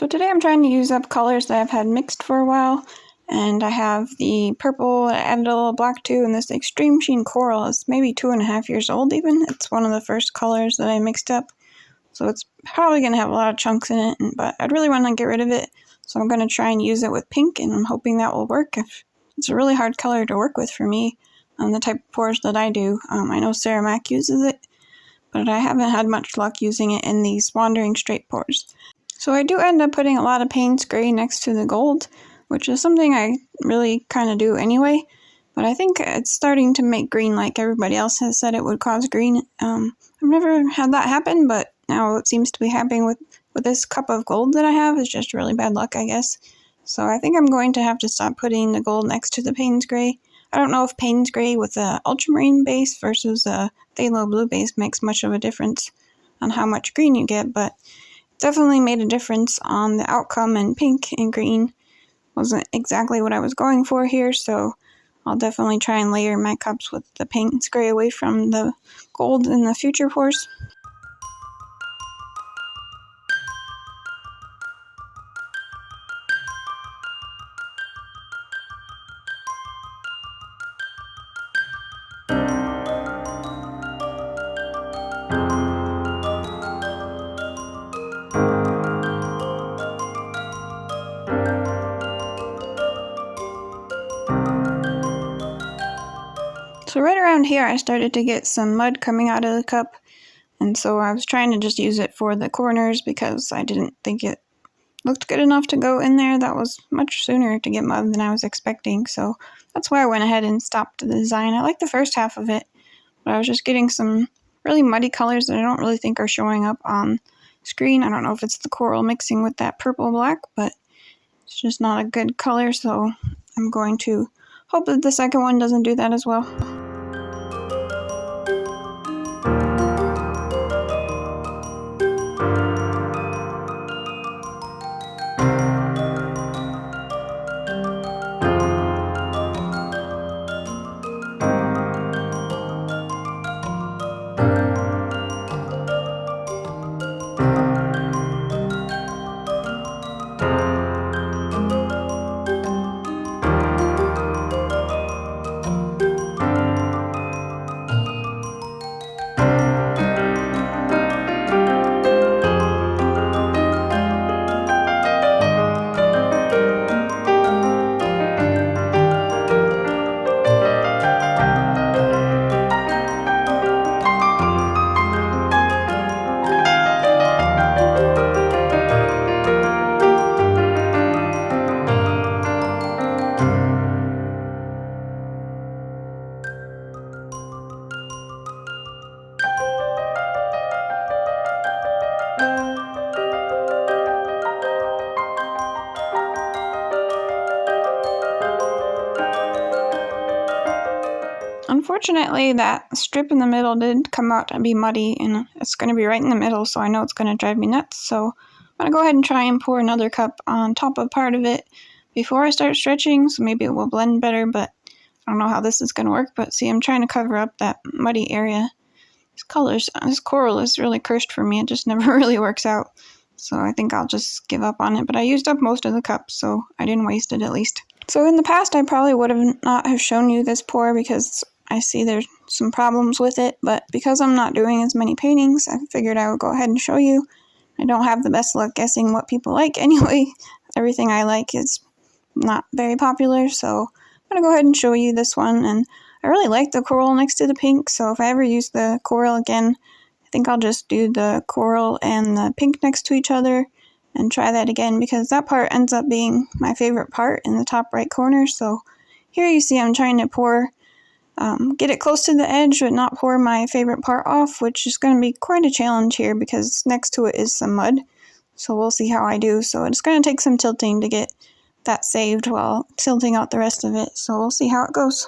So today I'm trying to use up colors that I've had mixed for a while, and I have the purple that I added a little black to, and this extreme sheen coral is maybe 2.5 years old even. It's one of the first colors that I mixed up, so it's probably going to have a lot of chunks in it, but I'd really want to get rid of it, so I'm going to try and use it with pink, and I'm hoping that will work. It's a really hard color to work with for me, the type of pours that I do. I know Sarah Mac uses it, but I haven't had much luck using it in these wandering straight pours. So I do end up putting a lot of Payne's gray next to the gold, which is something I really kind of do anyway, but I think it's starting to make green like everybody else has said it would cause green. I've never had that happen, but now it seems to be happening with this cup of gold that I have. It's just really bad luck, I guess. So I think I'm going to have to stop putting the gold next to the Payne's gray. I don't know if Payne's gray with a ultramarine base versus a phthalo blue base makes much of a difference on how much green you get, but definitely made a difference on the outcome, and pink and green wasn't exactly what I was going for here, so I'll definitely try and layer my cups with the Payne's gray away from the gold in the future pours. So right around here I started to get some mud coming out of the cup, and so I was trying to just use it for the corners because I didn't think it looked good enough to go in there. That was much sooner to get mud than I was expecting, so that's why I went ahead and stopped the design. I like the first half of it, but I was just getting some really muddy colors that I don't really think are showing up on screen. I don't know if it's the coral mixing with that purple black, but it's just not a good color, so I'm going to hope that the second one doesn't do that as well. Unfortunately, that strip in the middle did come out to be muddy, and it's going to be right in the middle, so I know it's going to drive me nuts. So I'm going to go ahead and try and pour another cup on top of part of it before I start stretching, so maybe it will blend better, but I don't know how this is going to work. But see, I'm trying to cover up that muddy area. This coral is really cursed for me. It just never really works out. So I think I'll just give up on it, but I used up most of the cup, so I didn't waste it at least. So in the past, I probably would have not have shown you this pour because I see there's some problems with it, but because I'm not doing as many paintings, I figured I would go ahead and show you. I don't have the best luck guessing what people like anyway. Everything I like is not very popular, so I'm going to go ahead and show you this one, and I really like the coral next to the pink, so if I ever use the coral again, I think I'll just do the coral and the pink next to each other and try that again, because that part ends up being my favorite part in the top right corner. So here you see I'm trying to pour, get it close to the edge but not pour my favorite part off, which is going to be quite a challenge here because next to it is some mud. So we'll see how I do. So it's going to take some tilting to get that saved while tilting out the rest of it. So we'll see how it goes.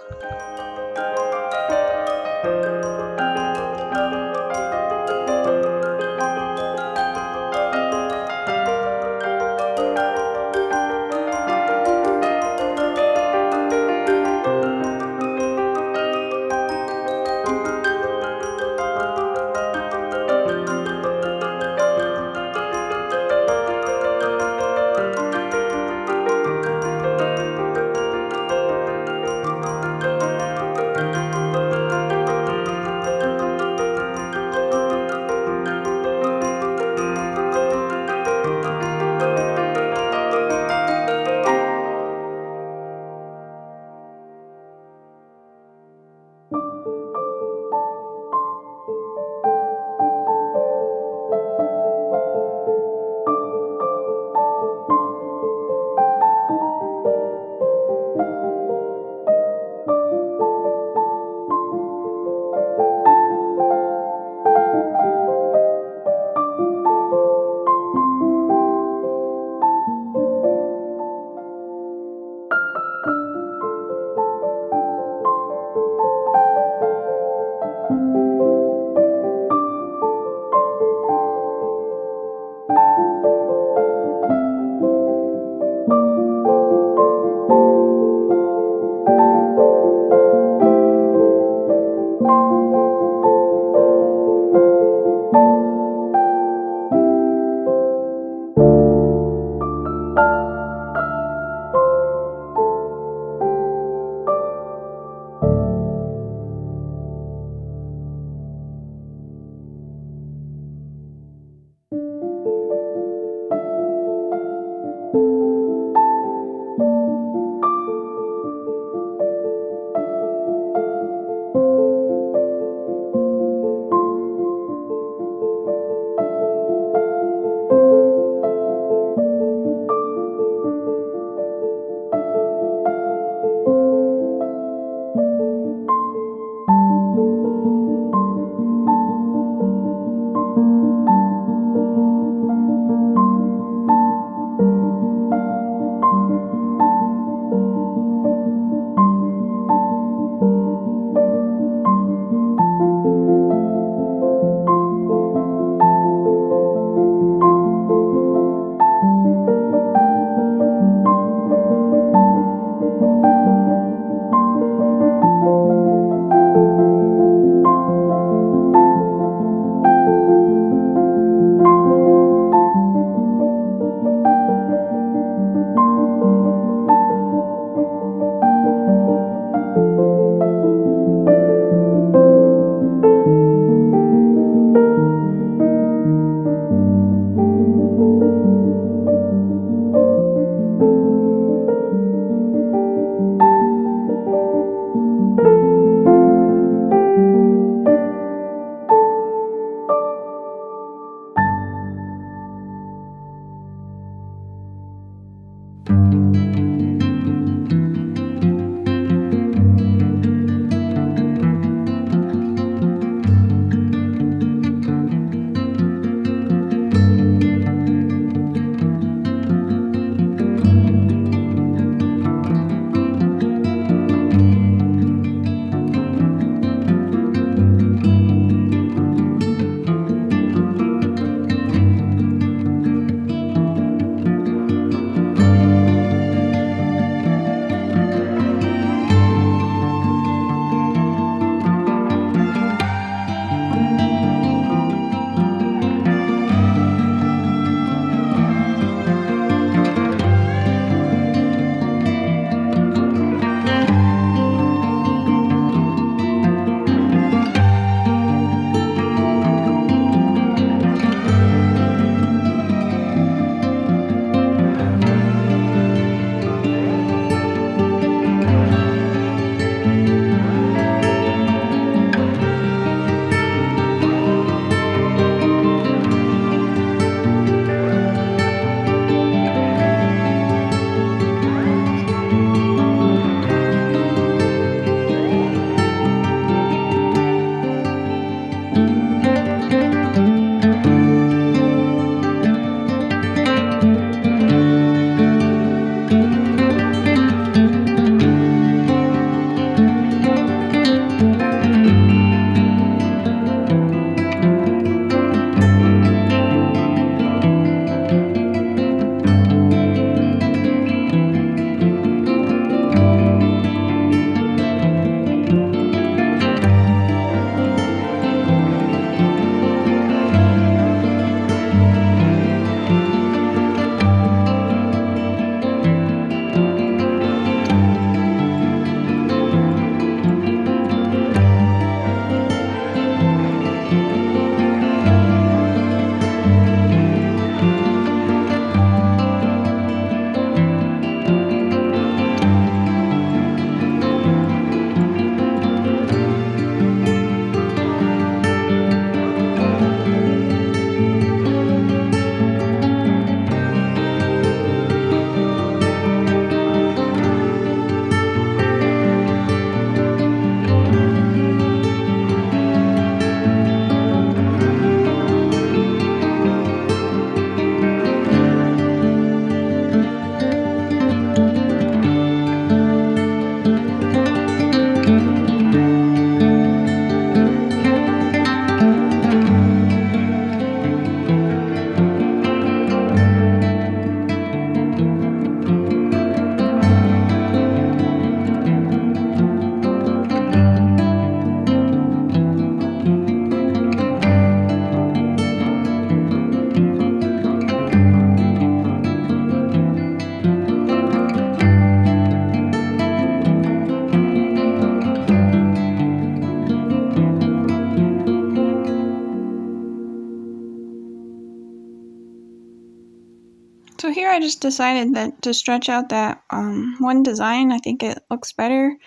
So here I just decided that to stretch out that one design, I think it looks better.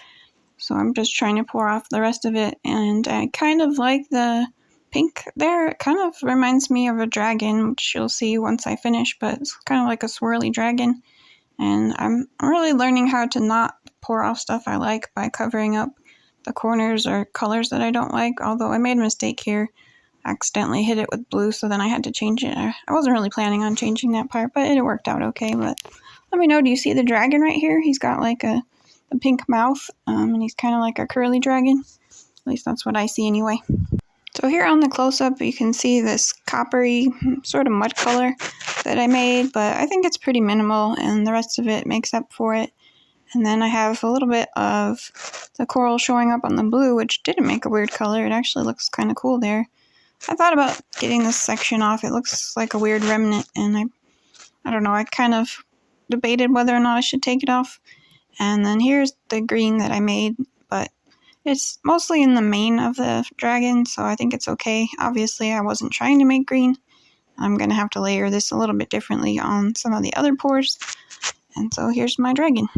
So I'm just trying to pour off the rest of it, and I kind of like the pink there. It kind of reminds me of a dragon, which you'll see once I finish, but it's kind of like a swirly dragon. And I'm really learning how to not pour off stuff I like by covering up the corners or colors that I don't like, although I made a mistake here. I accidentally hit it with blue, so then I had to change it. I wasn't really planning on changing that part, but it worked out okay. But let me know, do you see the dragon right here? He's got like a pink mouth, and he's kind of like a curly dragon. At least that's what I see anyway. So here on the close-up, you can see this coppery sort of mud color that I made, but I think it's pretty minimal, and the rest of it makes up for it. And then I have a little bit of the coral showing up on the blue, which didn't make a weird color. It actually looks kind of cool there. I thought about getting this section off. It looks like a weird remnant, and I don't know, I kind of debated whether or not I should take it off. And then here's the green that I made, but it's mostly in the mane of the dragon, so I think it's okay. Obviously, I wasn't trying to make green. I'm going to have to layer this a little bit differently on some of the other pours. And so here's my dragon.